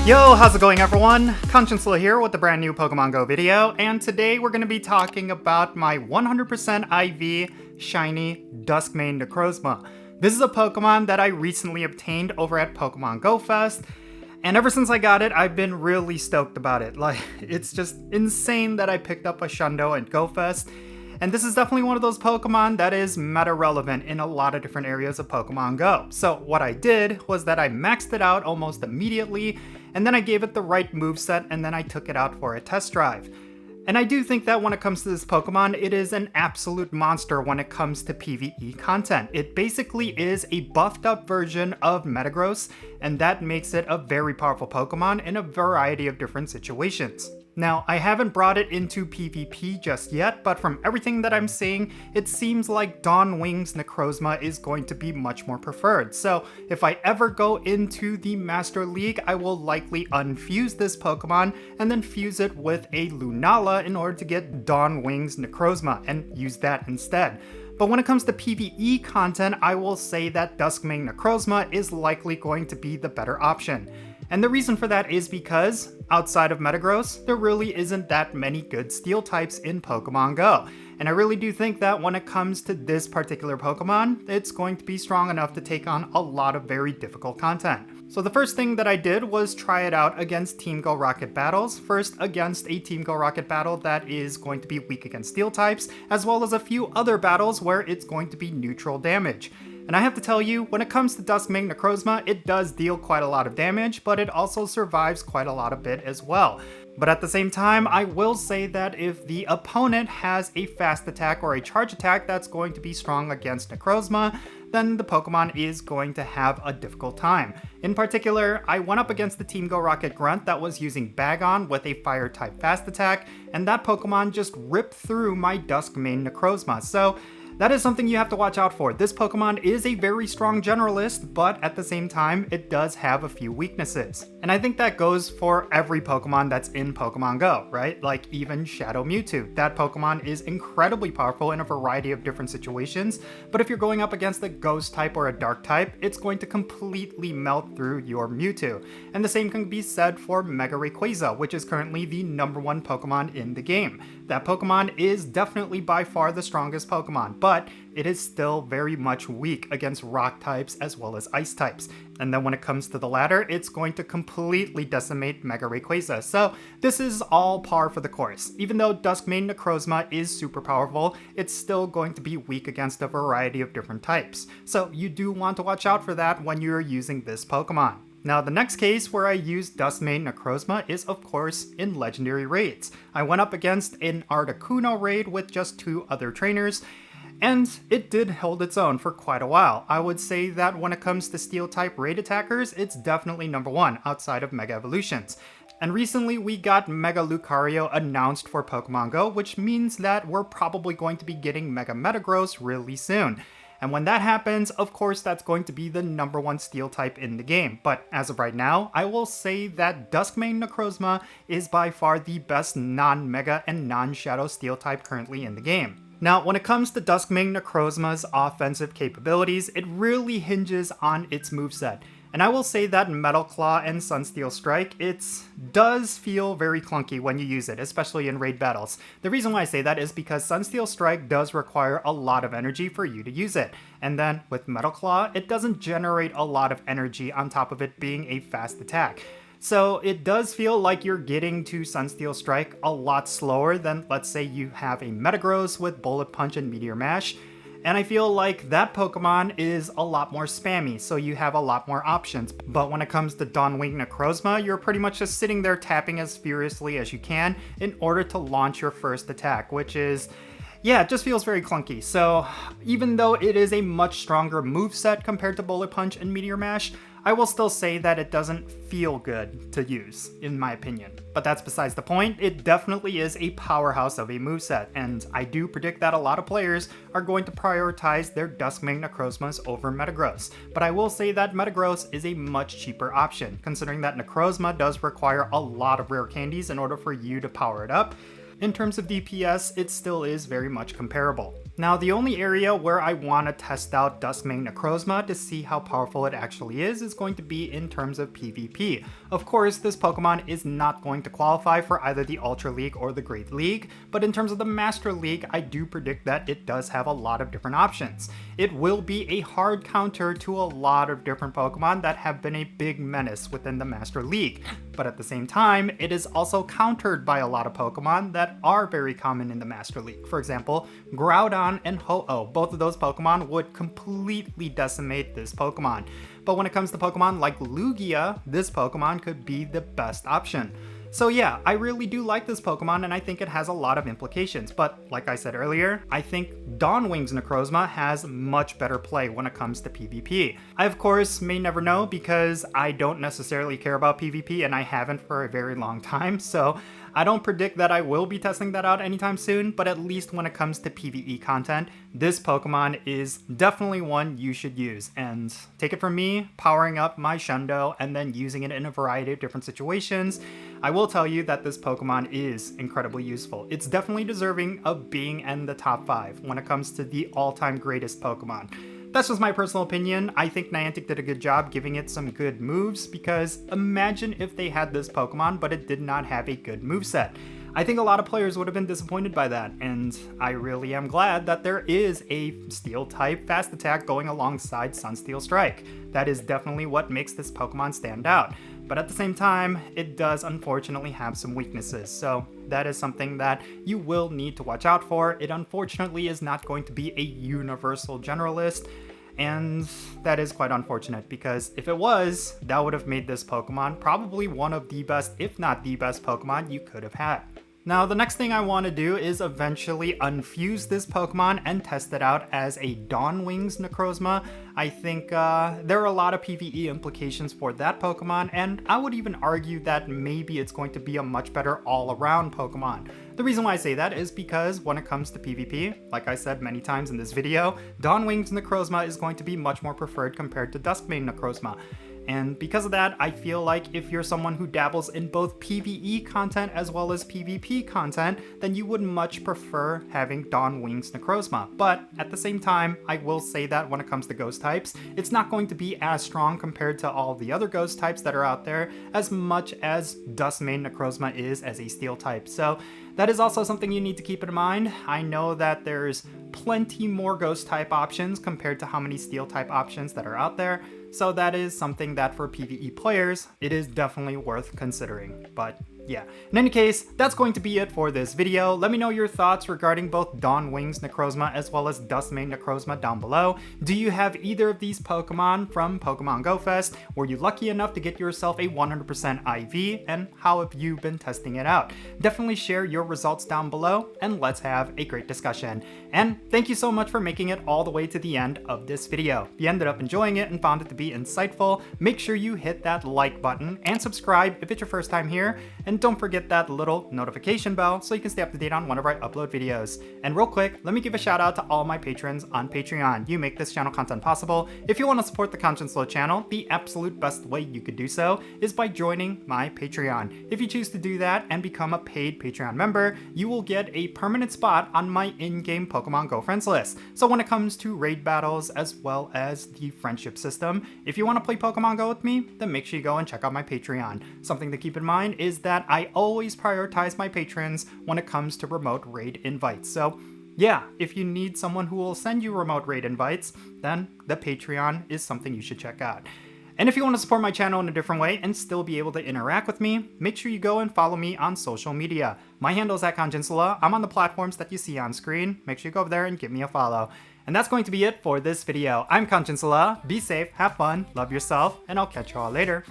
Yo, how's it going everyone? Jinsula here with a brand new Pokemon Go video, and today we're going to be talking about my 100% IV Shiny Dusk Necrozma. This is a Pokemon that I recently obtained over at Pokemon Go Fest, and ever since I got it, I've been really stoked about it. Like, it's just insane that I picked up a Shundo at Go Fest. And this is definitely one of those Pokemon that is meta relevant in a lot of different areas of Pokemon Go. So what I did was that I maxed it out almost immediately, and then I gave it the right moveset, and then I took it out for a test drive. And I do think that when it comes to this Pokemon, it is an absolute monster when it comes to PvE content. It basically is a buffed up version of Metagross, and that makes it a very powerful Pokemon in a variety of different situations. Now, I haven't brought it into PvP just yet, but from everything that I'm seeing, it seems like Dawnwing's Necrozma is going to be much more preferred. So if I ever go into the Master League, I will likely unfuse this Pokemon and then fuse it with a Lunala in order to get Dawnwing's Necrozma and use that instead. But when it comes to PvE content, I will say that Duskmane Necrozma is likely going to be the better option. And the reason for that is because, outside of Metagross, there really isn't that many good steel types in Pokemon Go. And I really do think that when it comes to this particular Pokemon, it's going to be strong enough to take on a lot of very difficult content. So the first thing that I did was try it out against Team Go Rocket battles. First against a Team Go Rocket battle that is going to be weak against steel types, as well as a few other battles where it's going to be neutral damage. And I have to tell you, when it comes to Duskmane Necrozma, it does deal quite a lot of damage, but it also survives quite a lot of it as well. But at the same time, I will say that if the opponent has a fast attack or a charge attack that's going to be strong against Necrozma, then the Pokemon is going to have a difficult time. In particular, I went up against the Team Go Rocket Grunt that was using Bagon with a Fire-type fast attack, and that Pokemon just ripped through my Duskmane Necrozma. So that is something you have to watch out for. This Pokemon is a very strong generalist, but at the same time, it does have a few weaknesses. And I think that goes for every Pokemon that's in Pokemon Go, right? Like even Shadow Mewtwo. That Pokemon is incredibly powerful in a variety of different situations, but if you're going up against a Ghost type or a Dark type, it's going to completely melt through your Mewtwo. And the same can be said for Mega Rayquaza, which is currently the #1 Pokemon in the game. That Pokemon is definitely by far the strongest Pokemon, but it is still very much weak against rock types as well as ice types. And then when it comes to the latter, it's going to completely decimate Mega Rayquaza. So this is all par for the course. Even though Duskmane Necrozma is super powerful, it's still going to be weak against a variety of different types. So you do want to watch out for that when you're using this Pokemon. Now, the next case where I used Duskmane Necrozma is, of course, in Legendary Raids. I went up against an Articuno raid with just 2 other trainers, and it did hold its own for quite a while. I would say that when it comes to Steel-type raid attackers, it's definitely #1 outside of Mega Evolutions. And recently we got Mega Lucario announced for Pokemon Go, which means that we're probably going to be getting Mega Metagross really soon. And when that happens, of course, that's going to be the #1 steel type in the game. But as of right now, I will say that Duskmane Necrozma is by far the best non-mega and non-shadow steel type currently in the game. Now, when it comes to Duskmane Necrozma's offensive capabilities, it really hinges on its moveset. And I will say that Metal Claw and Sunsteel Strike, it does feel very clunky when you use it, especially in raid battles. The reason why I say that is because Sunsteel Strike does require a lot of energy for you to use it. And then with Metal Claw, it doesn't generate a lot of energy on top of it being a fast attack. So it does feel like you're getting to Sunsteel Strike a lot slower than, let's say, you have a Metagross with Bullet Punch and Meteor Mash. And I feel like that Pokemon is a lot more spammy, so you have a lot more options. But when it comes to Dawnwing Necrozma, you're pretty much just sitting there tapping as furiously as you can in order to launch your first attack, which is, yeah, it just feels very clunky. So even though it is a much stronger moveset compared to Bullet Punch and Meteor Mash, I will still say that it doesn't feel good to use, in my opinion. But that's besides the point. It definitely is a powerhouse of a moveset, and I do predict that a lot of players are going to prioritize their Duskmane Necrozmas over Metagross. But I will say that Metagross is a much cheaper option, considering that Necrozma does require a lot of rare candies in order for you to power it up. In terms of DPS, it still is very much comparable. Now, the only area where I want to test out Dusk Necrozma to see how powerful it actually is going to be in terms of PvP. Of course, this Pokemon is not going to qualify for either the Ultra League or the Great League, but in terms of the Master League, I do predict that it does have a lot of different options. It will be a hard counter to a lot of different Pokemon that have been a big menace within the Master League, but at the same time, it is also countered by a lot of Pokemon that are very common in the Master League. For example, Groudon and Ho-Oh, both of those Pokemon would completely decimate this Pokemon. But when it comes to Pokemon like Lugia, this Pokemon could be the best option. So yeah, I really do like this Pokemon and I think it has a lot of implications, but like I said earlier, I think Dawnwing's Necrozma has much better play when it comes to PvP. I of course may never know because I don't necessarily care about PvP and I haven't for a very long time, so I don't predict that I will be testing that out anytime soon, but at least when it comes to PvE content, this Pokemon is definitely one you should use. And take it from me, powering up my Shundo and then using it in a variety of different situations, I will tell you that this Pokemon is incredibly useful. It's definitely deserving of being in the top 5 when it comes to the all-time greatest Pokemon. That's just my personal opinion. I think Niantic did a good job giving it some good moves because imagine if they had this Pokemon but it did not have a good moveset. I think a lot of players would have been disappointed by that, and I really am glad that there is a Steel type fast attack going alongside Sunsteel Strike. That is definitely what makes this Pokemon stand out. But at the same time, it does unfortunately have some weaknesses, so that is something that you will need to watch out for. It unfortunately is not going to be a universal generalist, and that is quite unfortunate because if it was, that would have made this Pokemon probably one of the best, if not the best Pokemon you could have had. Now, the next thing I want to do is eventually unfuse this Pokemon and test it out as a Dawnwing's Necrozma. I think there are a lot of PvE implications for that Pokemon, and I would even argue that maybe it's going to be a much better all-around Pokemon. The reason why I say that is because when it comes to PvP, like I said many times in this video, Dawnwing's Necrozma is going to be much more preferred compared to Duskmane Necrozma. And because of that, I feel like if you're someone who dabbles in both PvE content as well as PvP content, then you would much prefer having Dawnwing's Necrozma. But at the same time, I will say that when it comes to ghost types, it's not going to be as strong compared to all the other ghost types that are out there as much as Duskmane Necrozma is as a steel type. So that is also something you need to keep in mind. I know that there's plenty more ghost type options compared to how many steel type options that are out there. So that is something that for PvE players, it is definitely worth considering. But yeah, in any case, that's going to be it for this video. Let me know your thoughts regarding both Dawnwing's Necrozma as well as Duskmane Necrozma down below. Do you have either of these Pokemon from Pokemon Go Fest? Were you lucky enough to get yourself a 100% IV? And how have you been testing it out? Definitely share your results down below and let's have a great discussion. And thank you so much for making it all the way to the end of this video. If you ended up enjoying it and found it to be insightful, make sure you hit that like button and subscribe if it's your first time here. And don't forget that little notification bell so you can stay up to date on whenever I upload videos. And real quick, let me give a shout out to all my patrons on Patreon. You make this channel content possible. If you want to support the Consciencelo channel, the absolute best way you could do so is by joining my Patreon. If you choose to do that and become a paid Patreon member, you will get a permanent spot on my in-game Pokemon Go friends list. So when it comes to raid battles as well as the friendship system, if you want to play Pokemon Go with me, then make sure you go and check out my Patreon. Something to keep in mind is that I always prioritize my patrons when it comes to remote raid invites. So yeah, if you need someone who will send you remote raid invites, then the Patreon is something you should check out. And if you want to support my channel in a different way and still be able to interact with me, make sure you go and follow me on social media. My handle is @Jinsula. I'm on the platforms that you see on screen. Make sure you go over there and give me a follow. And that's going to be it for this video. I'm Jinsula. Be safe, have fun, love yourself, and I'll catch you all later.